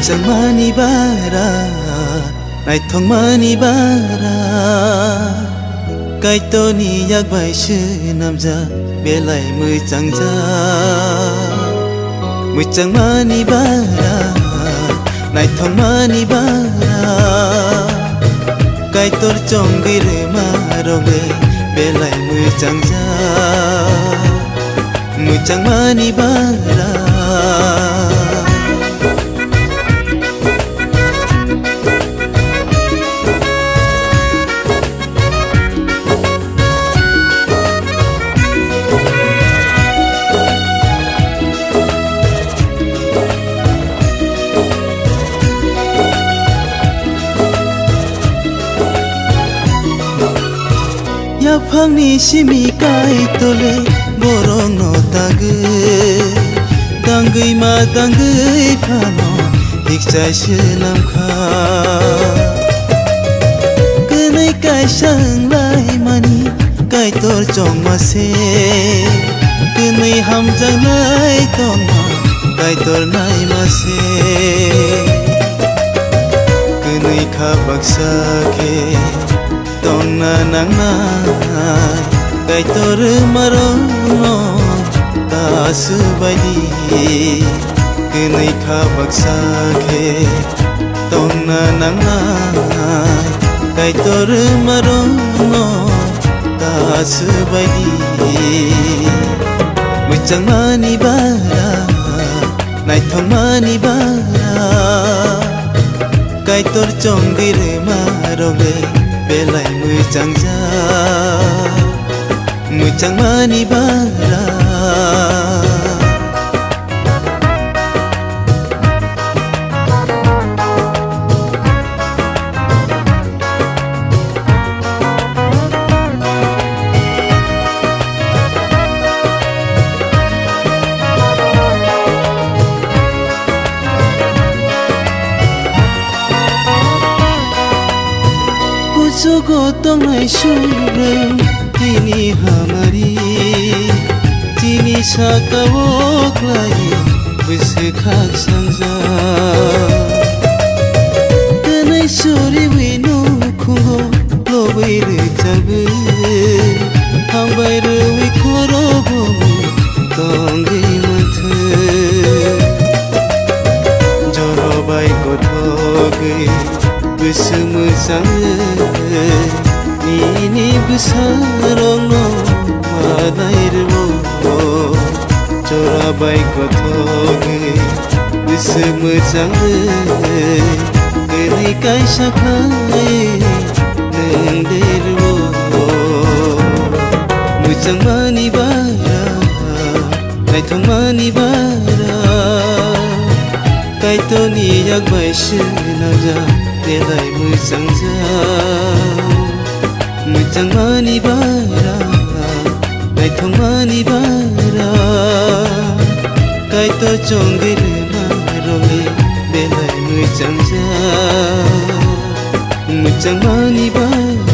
मोजांमानि बारा नायथंमानि बारा कायत'नि याकबायसो नामजा बेलाय मोजां जा मोजांमानि बारा नायथंमानि बारा कायत'र चंगिरे मारगे बेलाय मोजां जा मोजांमानि बारा याफांनि सिमि कायत'ले borong no tagui dangui ma dangui phano hikchai selam kha kenai kai sang lai mani kai tor chong ma se kenai ham jang lai tong ma kai tor nai ma se kenai kha baksa ke tong na nang nai kai tor marono tasu badi kenai kha baksa khe tonna nanga kai tor marono tasu badi mojaंमानि bara naithongmani bara kai tor chongire maroge belai mojang ja मोजांमानि बारा kusugo tongnai sureu Tini hamari Tini sakawok lai Besekak sangza Kenai suri winu kungo Lobai recabe Hambai rewi korobomu Tonggai manthe Jorobai kotoge Besemezang Ini besarongno madairbo corabai kotoge bisa mojang kenai kai sakai neng derbo mojaंमानि bara naithongmani bara kait'oni yakbaisो naja belai mojang ja मोजांमानि बारा नायथंमानि बारा कायत' चंगिरे मारगे बेलाय मोजां जा मोजांमानि बारा